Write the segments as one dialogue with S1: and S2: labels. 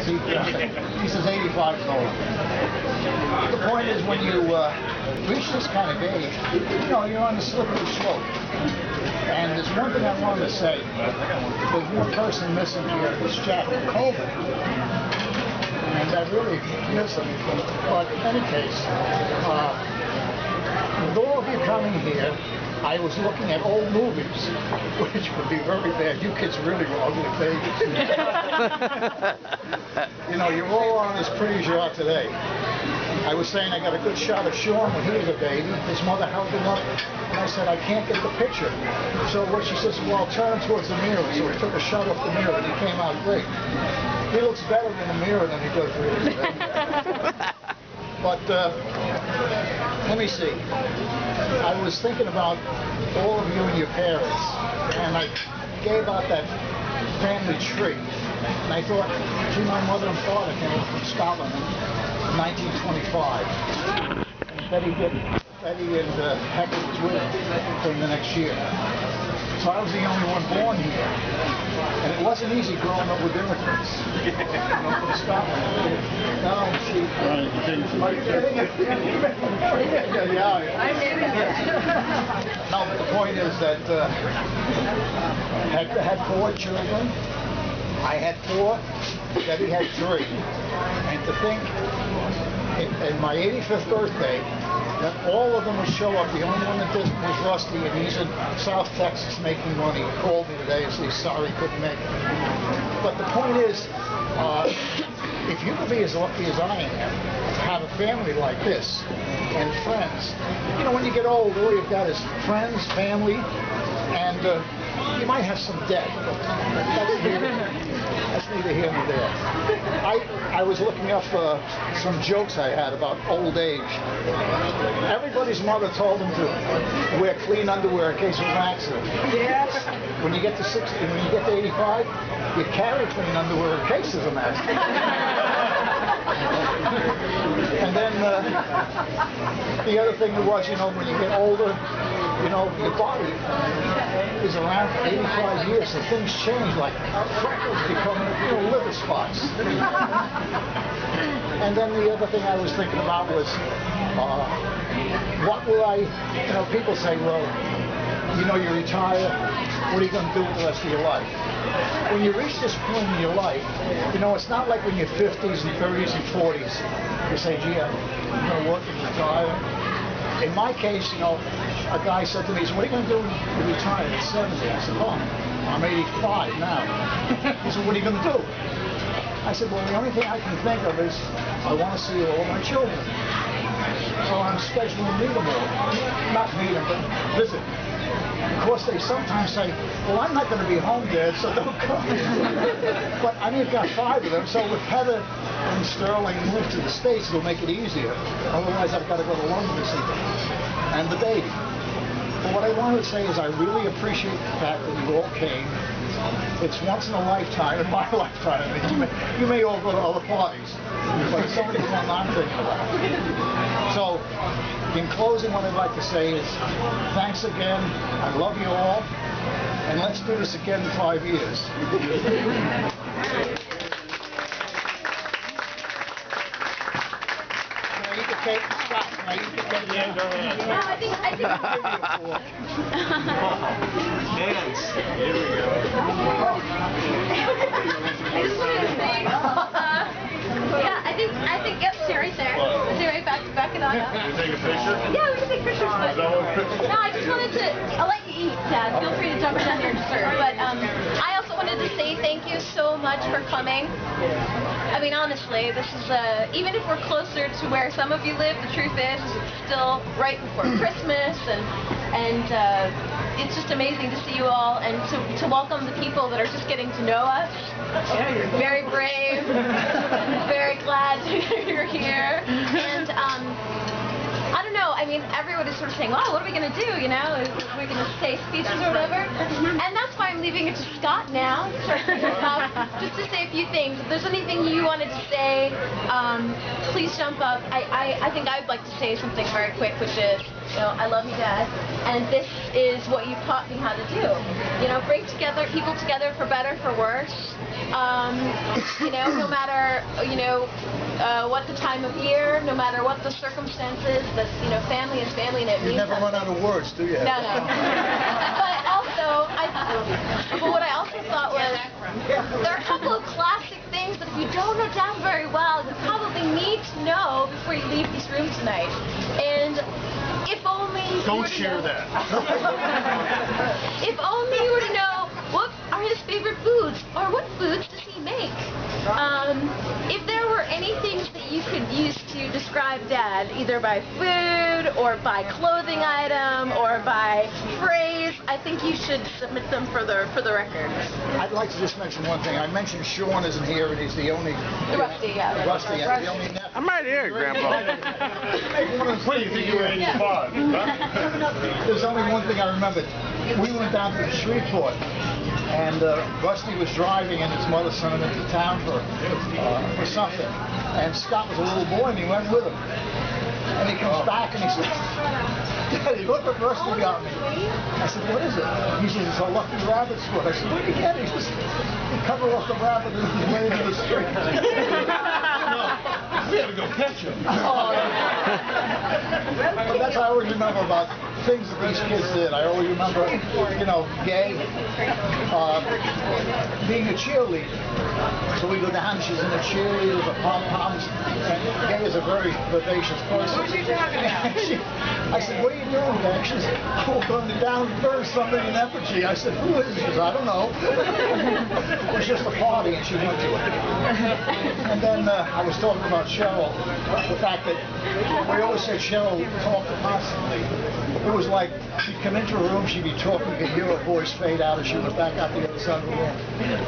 S1: He says 85 is old. The point is, when you reach this kind of age, you're on the slippery slope. And there's one thing I wanted to say. There's one person missing here, it's Jack Colvin. And I really miss him. But in any case, with all of you coming here, I was looking at old movies, which would be very bad. You kids really were ugly babies. You're all on as pretty as you are today. I was saying I got a good shot of Sean when he was a baby. His mother held him up, and I said, I can't get the picture. So what she says, well, turn towards the mirror. So I took a shot off the mirror, and he came out great. He looks better in the mirror than he does really today. But let me see. I was thinking about all of you and your parents, and I gave out that family tree. And I thought, gee, my mother and father came from Scotland in 1925. And Betty and Hector was with them during the next year. So I was the only one born here. And it wasn't easy growing up with immigrants. From Scotland. No, she... No, but the point is that Hector had 4 children. I had 4. Debbie had 3. And to think, in my 85th birthday, that all of them would show up. The only one that didn't was Rusty, and he's in South Texas making money. He called me today and said he's sorry he couldn't make it. But the point is, if you could be as lucky as I am, have a family like this, and friends. When you get old, all you've got is friends, family, and you might have some debt, but that's neither here nor there. I was looking up some jokes I had about old age. Everybody's mother told them to wear clean underwear in case of an accident. Yes. When you get to 60, when you get to 85, you carry clean underwear in case of an accident. And then the other thing was, when you get older, your body is around for 85 years, so things change, like freckles become liver spots. And then the other thing I was thinking about was, what will people say, well, you retire, what are you going to do with the rest of your life? When you reach this point in your life, it's not like when you're 50s and 30s and 40s, you say, gee, I'm going to work and retire. In my case, a guy said to me, so what are you going to do when you retire at 70? I said, oh, I'm 85 now. He said, what are you going to do? I said, well, the only thing I can think of is I want to see all my children. So I'm scheduling to meet them all. Not meet them, but visit. Of course, they sometimes say, well, I'm not going to be home, Dad, so don't come. But I mean, I've got 5 of them, so with Heather and Sterling move to the States, it'll make it easier. Otherwise, I've got to go to London to see them. And the baby. But what I wanted to say is I really appreciate the fact that you all came. It's once in a lifetime, in my lifetime. I mean, you may all go to other parties, but it's only one I'm thinking about. So, in closing, what I'd like to say is, thanks again. I love you all, and let's do this again in 5 years. Okay, stop. I
S2: think
S3: Hands. Here we go.
S2: I just wanted to say, I think, yep, stay right there. Stay right back it on up.
S3: Can we take a picture?
S2: Yeah, we can take pictures, but no, I just wanted to, I'll let you eat, Dad. Feel free to jump down your dessert. But I also wanted to say thank you so much for coming. I mean, honestly, this is, even if we're closer to where some of you live, the truth is it's still right before Christmas, and it's just amazing to see you all and to welcome the people that are just getting to know us. You're very brave, very glad you're here, and I don't know, I mean, everyone is sort of saying, wow, what are we going to do, Are we going to say speeches or whatever? And that's why I'm leaving it to Scott now, just to say a few things. If there's anything you wanted to say, please jump up. I think I'd like to say something very quick, which is, you know, I love you, Dad, and this is what you taught me how to do. You know, bring together people together for better, for worse. You know, no matter, you know, what the time of year, no matter what the circumstances, that, you know, family is family and it means
S1: You never run out of words, do you?
S2: No, no. But also, but what I also thought was, there are a couple of classic things that if you don't know down very well, you probably need to know before you leave this room tonight. And if only you
S3: Don't
S2: were to
S3: share
S2: know,
S3: that.
S2: if only you were to know what are his favorite foods, or what foods does he make? If there were any things that you could use to describe Dad, either by food, or by clothing item, or by phrase, I think you should submit them for the record.
S1: I'd like to just mention one thing. I mentioned Sean isn't here, and he's the only...
S2: Rusty, yeah.
S1: Rusty, the only nephew.
S3: I'm right here, Grandpa. What do you think you were 85?
S1: There's only one thing I remember. We went down to the Shreveport, and Rusty was driving, and his mother sent him into town for something. And Scott was a little boy, and he went with him. And he comes back, and he says, Daddy, look what Rusty got me. I said, what is it? He says, it's a Lucky Rabbit squid. I said, where'd you get it? He says, he covered off the rabbit and he went into the street.
S3: We had to go catch him.
S1: But that's what I always remember about things that these kids did. I always remember, you know, Gay being a cheerleader. So we go down, she's in the cheerleaders, the pom-poms, and Gay is a very vivacious person.
S4: What are you talking about?
S1: I said, what are you doing, Gay? She said, oh, going down and burn something in effigy. I said, who is it? She says, I don't know. It was just a party, and she went to it. And then I was talking about Cheryl, the fact that we always said Cheryl talked constantly. It was like she'd come into a room, she'd be talking, you could hear her voice fade out as she went back out the other side of the room.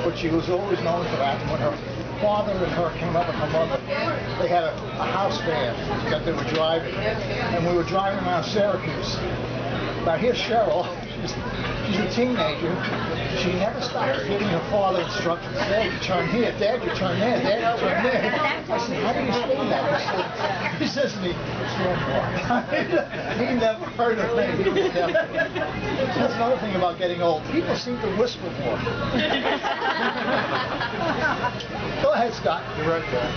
S1: But she was always known for that. And when her father and her came up with her mother, they had a house band that they were driving. And we were driving around Syracuse. Now here's Cheryl. She's a teenager. She never stops giving her father instructions. Dad, you turn here. Dad, you turn there. Dad, you turn there. I said, how do you say that? He says to me, he never heard of me. He was deaf. That's another thing about getting old. People seem to whisper more. Go ahead, Scott.
S3: You're right, Dad.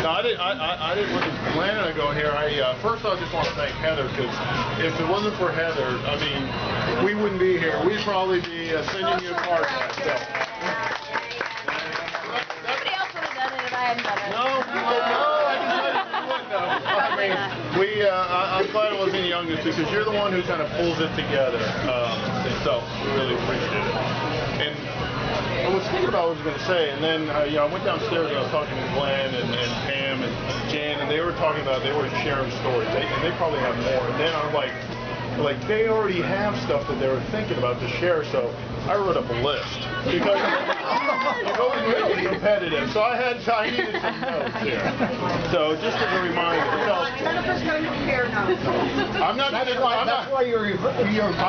S3: No, I didn't wasn't planning on going here. First I just want to thank Heather, because if it wasn't for Heather, I mean, we wouldn't be here. We'd probably be sending you a card back. So.
S2: Somebody else would have done it if I hadn't done it.
S3: No, I decided you wouldn't have. I mean, I'm glad it wasn't the youngest, because you're the one who kind of pulls it together. So we really appreciate it. And I was thinking about what I was going to say, and then I went downstairs and I was talking to Glenn and Pam and Jan, and they were talking about, they were sharing stories, and they probably have more. And then I'm like they already have stuff that they were thinking about to share, so I wrote up a list because it was really competitive. So I needed some notes here. So just as a reminder,
S4: None of us going to compare notes.
S3: I'm not going to.
S1: That's why
S3: I'm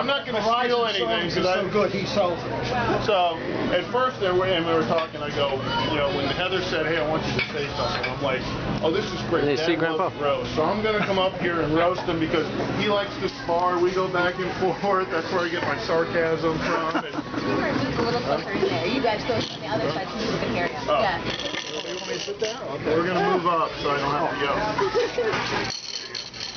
S3: not going to steal anything because
S1: so good. He sells it.
S3: So at first we were talking. I go, you know, when Heather said, "Hey, I want you to say something," I'm like, "Oh, this is great."
S5: Did you see Grandpa?
S3: Roast. So I'm going to come up here and roast him because he likes to spar. We go back and forth. That's where I get my sarcasm from. And,
S2: You were just a little closer in there. You guys go on the other side so you can hear you.
S3: Oh.
S2: Yeah.
S3: You want me to sit down? Okay. We're going to move up so I don't have to go.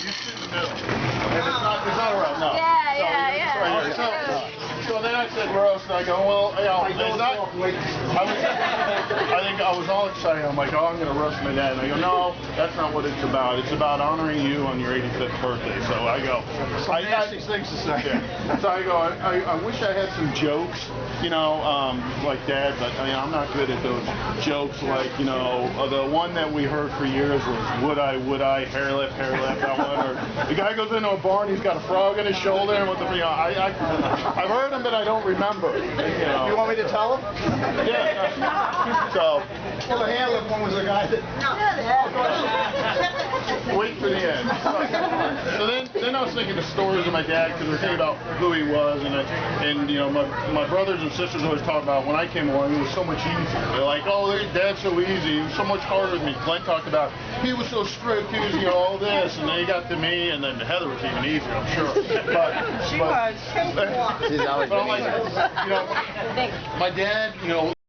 S3: You sit in the middle. And it's not around, no.
S2: Yeah.
S3: Right here. So then I said roast, and I go, well, you know, it's not, I think I was all excited. I'm like, oh, I'm going to roast my dad. And I go, no, that's not what it's about. It's about honoring you on your 85th birthday. So I go, I got these things to say. Yeah. So I go, I wish I had some jokes, you know, like Dad, but I mean, I'm not good at those jokes. Like, you know, the one that we heard for years was, would I, hair lip, that one. Or the guy goes into a bar and he's got a frog on his shoulder, and what the, you know, I've heard them, but I don't remember. You know.
S1: You want me to tell him?
S3: Yeah. So.
S1: Well, the hair lip one was a guy that...
S3: Wait for the end. So then I was thinking the stories of my dad, because they're thinking about who he was, and you know, my brothers and sisters always talk about when I came along, it was so much easier. They're like, oh, Dad's so easy, he was so much harder than me. Glenn talked about, he was so strict, he was, you know, all this, and then he got to me, and then Heather was even easier, I'm sure.
S4: She was.
S3: But I'm like, you know, my dad, you know,